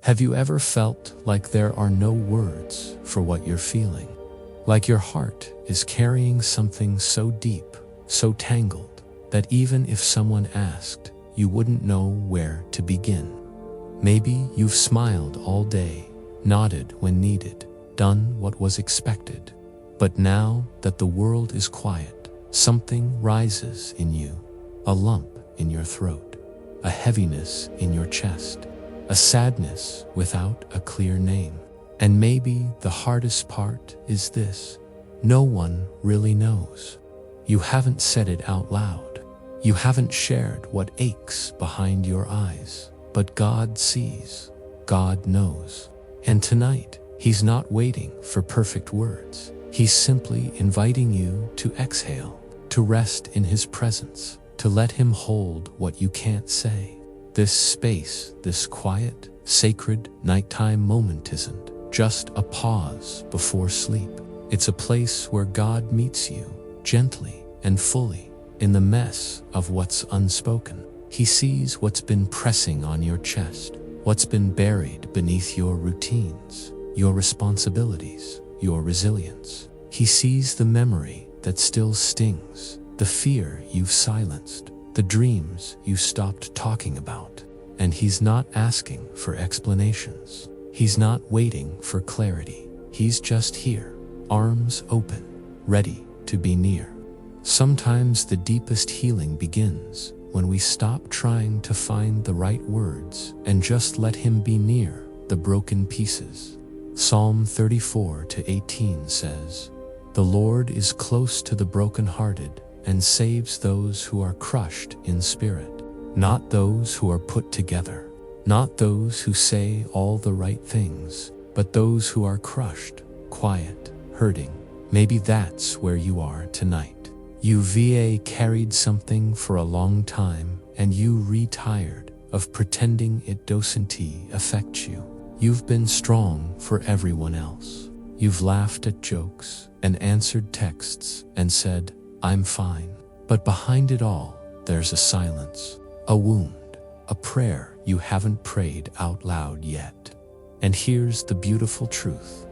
Have you ever felt like there are no words for what you're feeling? Like your heart is carrying something so deep, so tangled, that even if someone asked, you wouldn't know where to begin. Maybe you've smiled all day, nodded when needed, done what was expected. But now that the world is quiet, something rises in you. A lump in your throat, a heaviness in your chest, a sadness without a clear name. And maybe the hardest part is this: no one really knows. You haven't said it out loud. You haven't shared what aches behind your eyes. But God sees, God knows. And tonight, He's not waiting for perfect words. He's simply inviting you to exhale, to rest in His presence, to let Him hold what you can't say. This space, this quiet, sacred nighttime moment isn't just a pause before sleep. It's a place where God meets you gently and fully in the mess of what's unspoken. He sees what's been pressing on your chest, what's been buried beneath your routines, your responsibilities, your resilience. He sees the memory that still stings, the fear you've silenced, the dreams you stopped talking about. And He's not asking for explanations. He's not waiting for clarity. He's just here, arms open, ready to be near. Sometimes the deepest healing begins when we stop trying to find the right words and just let Him be near the broken pieces. Psalm 34:18 says, "The Lord is close to the brokenhearted and saves those who are crushed in spirit." Not those who are put together, not those who say all the right things, but those who are crushed, quiet, hurting. Maybe that's where you are tonight. You've carried something for a long time, and you're tired of pretending it doesn't affect you. You've been strong for everyone else. You've laughed at jokes and answered texts and said, "I'm fine." But behind it all, there's a silence, a wound, a prayer you haven't prayed out loud yet. And here's the beautiful truth: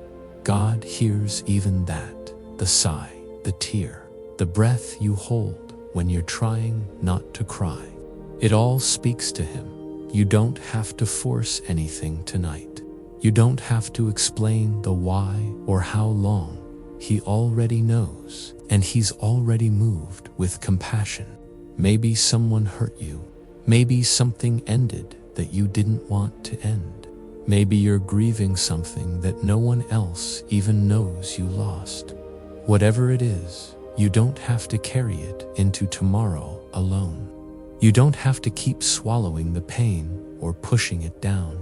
God hears even that, the sigh, the tear, the breath you hold when you're trying not to cry. It all speaks to Him. You don't have to force anything tonight. You don't have to explain the why or how long. He already knows, and He's already moved with compassion. Maybe someone hurt you. Maybe something ended that you didn't want to end. Maybe you're grieving something that no one else even knows you lost. Whatever it is, you don't have to carry it into tomorrow alone. You don't have to keep swallowing the pain or pushing it down.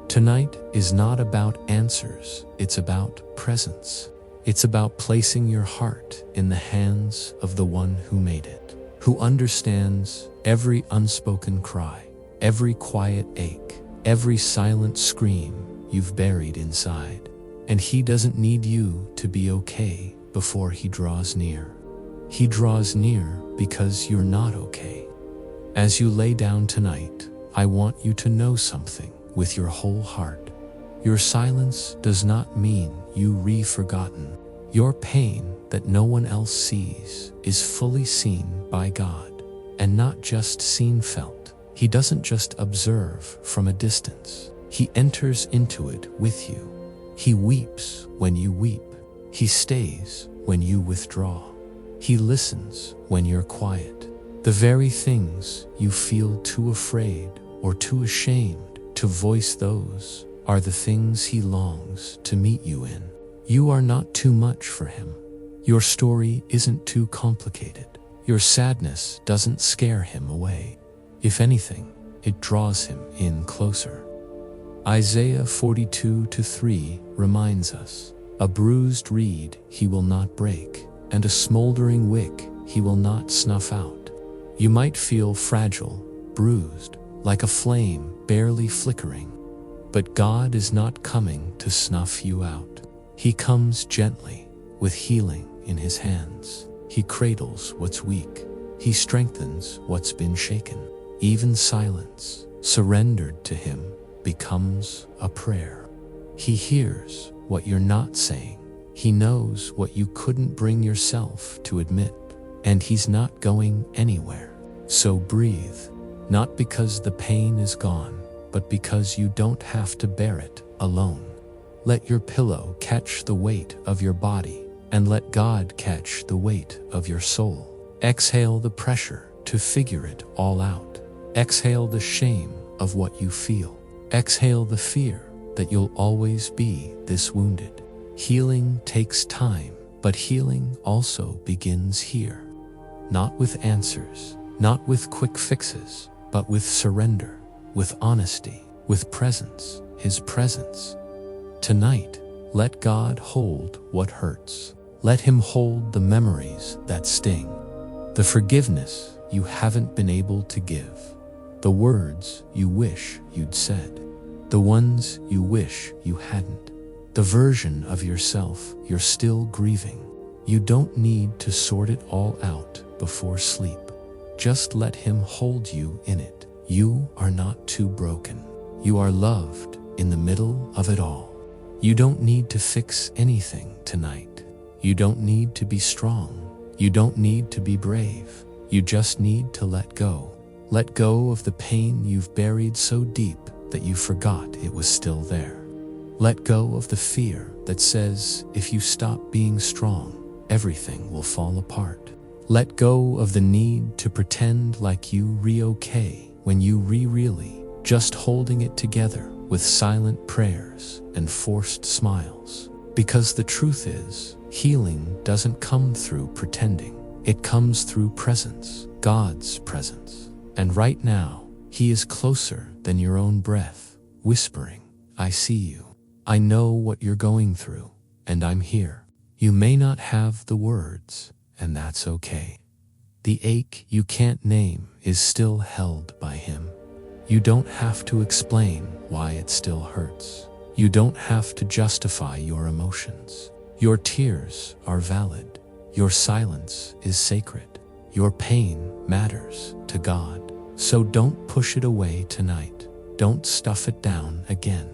Tonight is not about answers, it's about presence. It's about placing your heart in the hands of the one who made it, who understands every unspoken cry, every quiet ache, every silent scream you've buried inside. And He doesn't need you to be okay before He draws near. He draws near because you're not okay. As you lay down tonight, I want you to know something with your whole heart. Your silence does not mean you've forgotten. Your pain that no one else sees is fully seen by God, and not just seen, felt. He doesn't just observe from a distance. He enters into it with you. He weeps when you weep. He stays when you withdraw. He listens when you're quiet. The very things you feel too afraid or too ashamed to voice, those are the things He longs to meet you in. You are not too much for Him. Your story isn't too complicated. Your sadness doesn't scare Him away. If anything, it draws Him in closer. Isaiah 42:3 reminds us, "A bruised reed He will not break, and a smoldering wick He will not snuff out." You might feel fragile, bruised, like a flame barely flickering. But God is not coming to snuff you out. He comes gently, with healing in His hands. He cradles what's weak. He strengthens what's been shaken. Even silence, surrendered to Him, becomes a prayer. He hears what you're not saying. He knows what you couldn't bring yourself to admit, and he's not going anywhere. So breathe, not because the pain is gone, but because you don't have to bear it alone. Let your pillow catch the weight of your body, and let God catch the weight of your soul. Exhale the pressure to figure it all out. Exhale the shame of what you feel. Exhale the fear that you'll always be this wounded. Healing takes time, but healing also begins here. Not with answers, not with quick fixes, but with surrender, with honesty, with presence, His presence. Tonight, let God hold what hurts. Let Him hold the memories that sting, the forgiveness you haven't been able to give, the words you wish you'd said, the ones you wish you hadn't, the version of yourself you're still grieving. You don't need to sort it all out before sleep. Just let Him hold you in it. You are not too broken. You are loved in the middle of it all. You don't need to fix anything tonight. You don't need to be strong. You don't need to be brave. You just need to let go. Let go of the pain you've buried so deep that you forgot it was still there. Let go of the fear that says if you stop being strong, everything will fall apart. Let go of the need to pretend like you re-okay when you really just holding it together with silent prayers and forced smiles. Because the truth is, healing doesn't come through pretending. It comes through presence, God's presence. And right now, He is closer than your own breath, whispering, I see you. I know what you're going through, and I'm here. You may not have the words, and that's okay. The ache you can't name is still held by Him. You don't have to explain why it still hurts. You don't have to justify your emotions. Your tears are valid. Your silence is sacred. Your pain matters to God. So don't push it away tonight. Don't stuff it down again.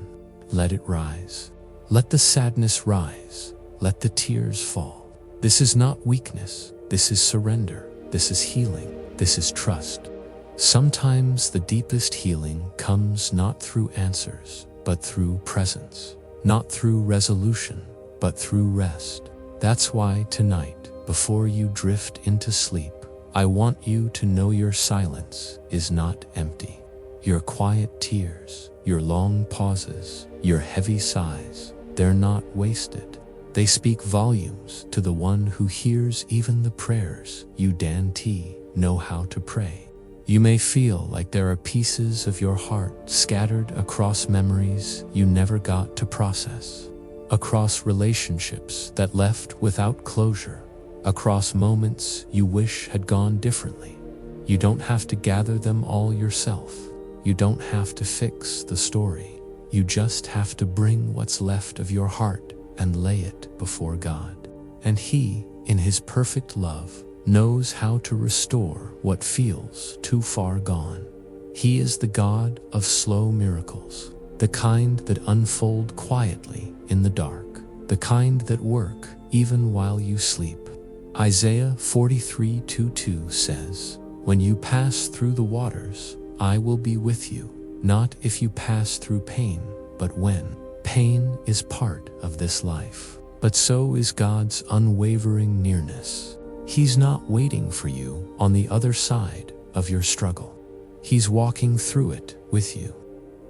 Let it rise. Let the sadness rise. Let the tears fall. This is not weakness. This is surrender. This is healing. This is trust. Sometimes the deepest healing comes not through answers, but through presence. Not through resolution, but through rest. That's why tonight, before you drift into sleep, I want you to know your silence is not empty. Your quiet tears, your long pauses, your heavy sighs, they're not wasted. They speak volumes to the one who hears even the prayers you know how to pray. You may feel like there are pieces of your heart scattered across memories you never got to process, across relationships that left without closure, across moments you wish had gone differently. You don't have to gather them all yourself. You don't have to fix the story. You just have to bring what's left of your heart and lay it before God. And He, in His perfect love, knows how to restore what feels too far gone. He is the God of slow miracles, the kind that unfold quietly in the dark, the kind that work even while you sleep. Isaiah 43:2 says, When you pass through the waters, I will be with you, not if you pass through pain, but when. Pain is part of this life, but so is God's unwavering nearness. He's not waiting for you on the other side of your struggle. He's walking through it with you,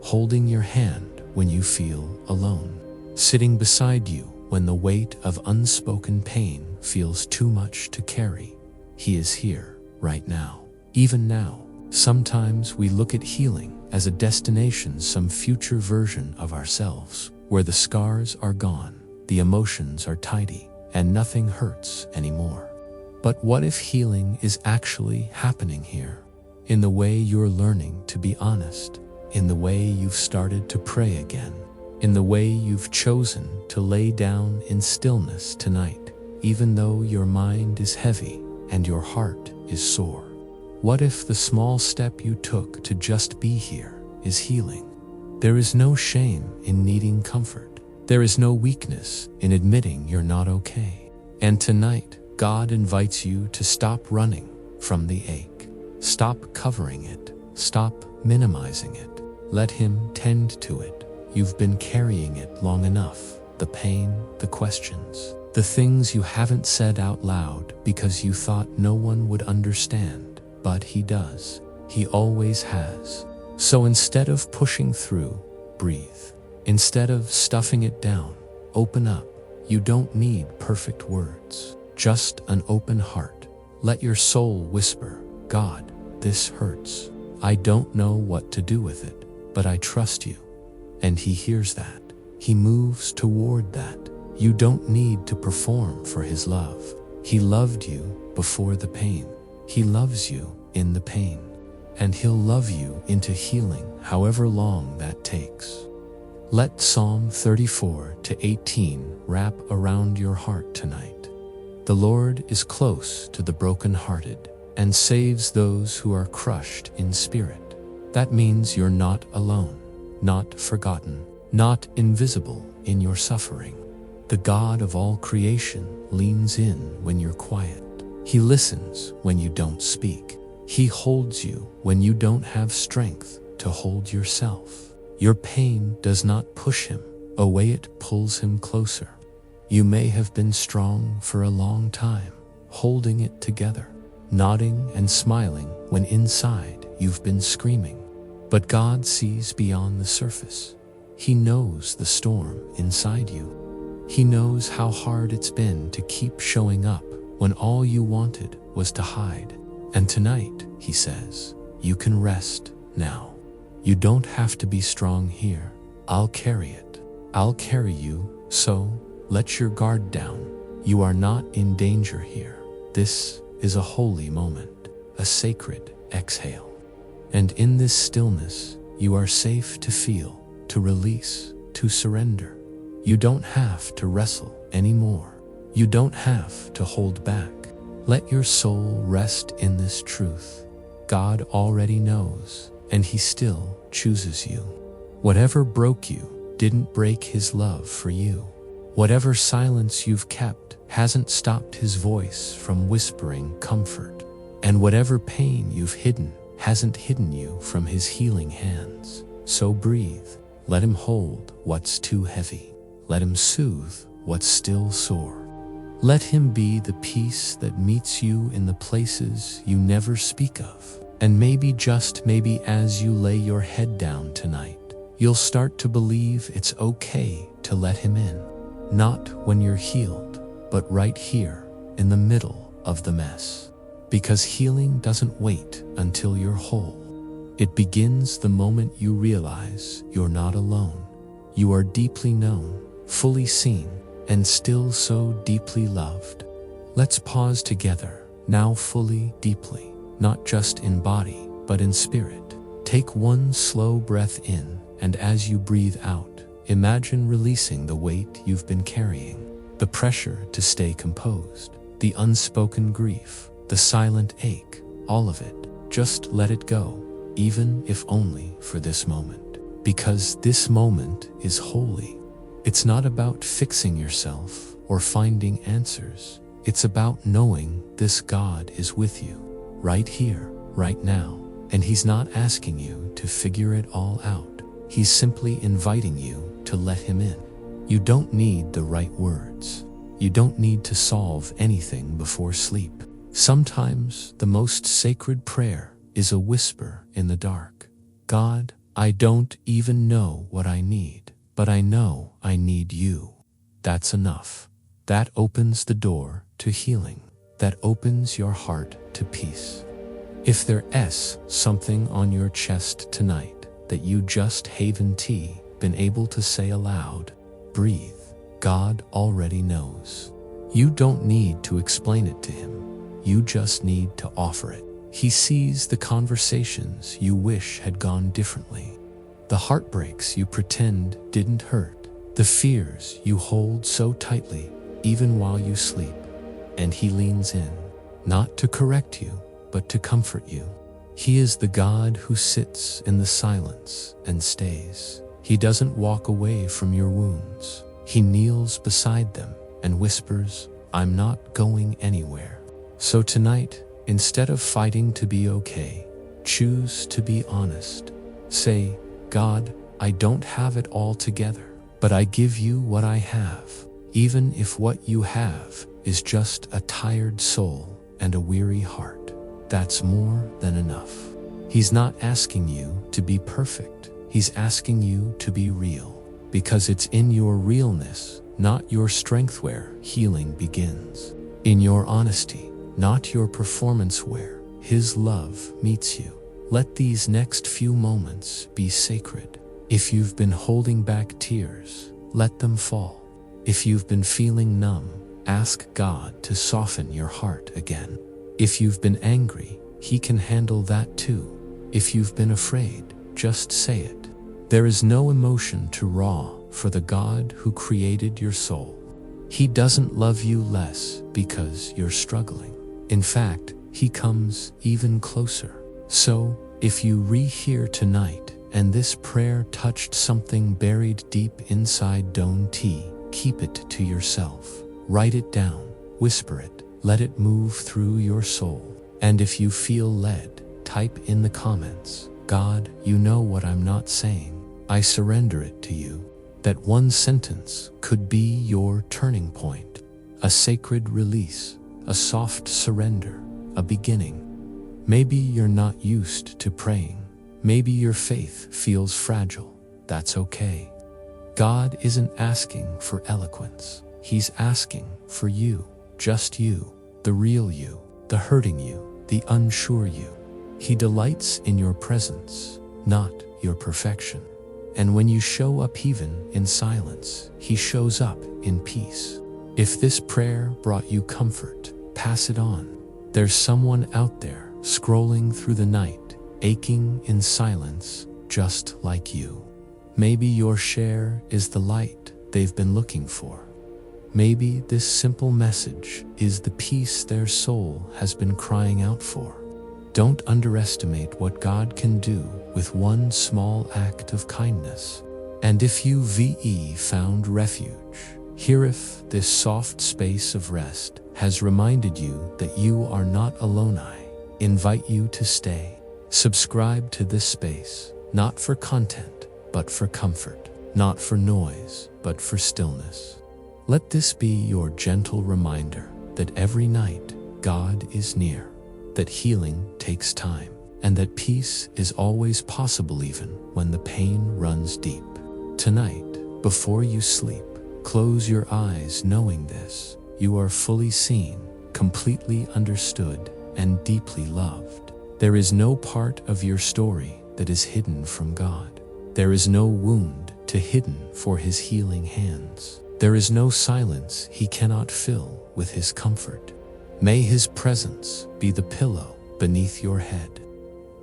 holding your hand when you feel alone, sitting beside you when the weight of unspoken pain feels too much to carry. He is here right now, even now. Sometimes we look at healing as a destination, some future version of ourselves, where the scars are gone, the emotions are tidy, and nothing hurts anymore. But what if healing is actually happening here? In the way you're learning to be honest, in the way you've started to pray again, in the way you've chosen to lay down in stillness tonight, even though your mind is heavy and your heart is sore. What if the small step you took to just be here is healing? There is no shame in needing comfort. There is no weakness in admitting you're not okay. And tonight, God invites you to stop running from the ache. Stop covering it. Stop minimizing it. Let Him tend to it. You've been carrying it long enough. The pain, the questions, the things you haven't said out loud because you thought no one would understand. But He does. He always has. So instead of pushing through, breathe. Instead of stuffing it down, open up. You don't need perfect words, just an open heart. Let your soul whisper, God, this hurts. I don't know what to do with it, but I trust you. And He hears that. He moves toward that. You don't need to perform for His love. He loved you before the pain. He loves you in the pain. And He'll love you into healing, however long that takes. Let Psalm 34-18 wrap around your heart tonight. The Lord is close to the brokenhearted and saves those who are crushed in spirit. That means you're not alone, not forgotten, not invisible in your suffering. The God of all creation leans in when you're quiet. He listens when you don't speak. He holds you when you don't have strength to hold yourself. Your pain does not push Him away, it pulls Him closer. You may have been strong for a long time, holding it together, nodding and smiling when inside you've been screaming. But God sees beyond the surface. He knows the storm inside you. He knows how hard it's been to keep showing up when all you wanted was to hide. And tonight, He says, you can rest now. You don't have to be strong here. I'll carry it. I'll carry you, so let your guard down. You are not in danger here. This is a holy moment, a sacred exhale. And in this stillness, you are safe to feel, to release, to surrender. You don't have to wrestle anymore. You don't have to hold back. Let your soul rest in this truth. God already knows, and He still chooses you. Whatever broke you didn't break His love for you. Whatever silence you've kept hasn't stopped His voice from whispering comfort. And whatever pain you've hidden hasn't hidden you from His healing hands. So breathe. Let Him hold what's too heavy. Let Him soothe what's still sore. Let Him be the peace that meets you in the places you never speak of. And maybe, just maybe, as you lay your head down tonight, you'll start to believe it's okay to let Him in. Not when you're healed, but right here in the middle of the mess. Because healing doesn't wait until you're whole. It begins the moment you realize you're not alone. You are deeply known, fully seen, and still so deeply loved. Let's pause together, now fully, deeply, not just in body, but in spirit. Take one slow breath in, and as you breathe out, imagine releasing the weight you've been carrying, the pressure to stay composed, the unspoken grief, the silent ache, all of it. Just let it go, even if only for this moment. Because this moment is holy. It's not about fixing yourself or finding answers. It's about knowing this God is with you, right here, right now. And He's not asking you to figure it all out. He's simply inviting you to let Him in. You don't need the right words. You don't need to solve anything before sleep. Sometimes the most sacred prayer is a whisper in the dark. God, I don't even know what I need, but I know I need you. That's enough. That opens the door to healing. That opens your heart to peace. If there's something on your chest tonight that you just haven't been able to say aloud, breathe. God already knows. You don't need to explain it to Him. You just need to offer it. He sees the conversations you wish had gone differently, the heartbreaks you pretend didn't hurt, the fears you hold so tightly even while you sleep. And He leans in, not to correct you, but to comfort you. He is the God who sits in the silence and stays. He doesn't walk away from your wounds. He kneels beside them and whispers, "I'm not going anywhere." So tonight, instead of fighting to be okay, choose to be honest. Say, "God, I don't have it all together, but I give you what I have, even if what you have is just a tired soul and a weary heart. That's more than enough." He's not asking you to be perfect. He's asking you to be real, because it's in your realness, not your strength, where healing begins. In your honesty, not your performance, where His love meets you. Let these next few moments be sacred. If you've been holding back tears, let them fall. If you've been feeling numb, ask God to soften your heart again. If you've been angry, He can handle that too. If you've been afraid, just say it. There is no emotion too raw for the God who created your soul. He doesn't love you less because you're struggling. In fact, He comes even closer. So, if you rehear tonight and this prayer touched something buried deep inside, don't keep it to yourself. Write it down, whisper it, let it move through your soul. And if you feel led, type in the comments, "God, you know what I'm not saying. I surrender it to you." That one sentence could be your turning point. A sacred release, a soft surrender, a beginning. Maybe you're not used to praying. Maybe your faith feels fragile. That's okay. God isn't asking for eloquence. He's asking for you, just you, the real you, the hurting you, the unsure you. He delights in your presence, not your perfection. And when you show up even in silence, He shows up in peace. If this prayer brought you comfort, pass it on. There's someone out there scrolling through the night, aching in silence, just like you. Maybe your share is the light they've been looking for. Maybe this simple message is the peace their soul has been crying out for. Don't underestimate what God can do with one small act of kindness. And if you found refuge, here, if this soft space of rest has reminded you that you are not alone, I invite you to stay. Subscribe to this space, not for content, but for comfort, not for noise, but for stillness. Let this be your gentle reminder that every night God is near, that healing takes time, and that peace is always possible even when the pain runs deep. Tonight, before you sleep, close your eyes knowing this: you are fully seen, completely understood, and deeply loved. There is no part of your story that is hidden from God. There is no wound too hidden for His healing hands. There is no silence He cannot fill with His comfort. May His presence be the pillow beneath your head.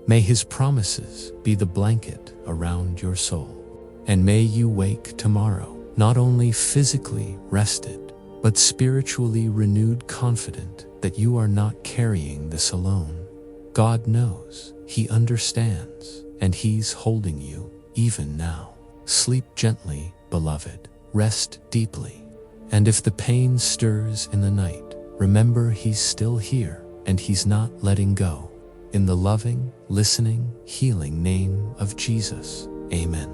May His promises be the blanket around your soul. And may you wake tomorrow not only physically rested, but spiritually renewed, confident that you are not carrying this alone. God knows, He understands, and He's holding you even now. Sleep gently, beloved. Rest deeply. And if the pain stirs in the night, remember He's still here, and He's not letting go. In the loving, listening, healing name of Jesus, amen.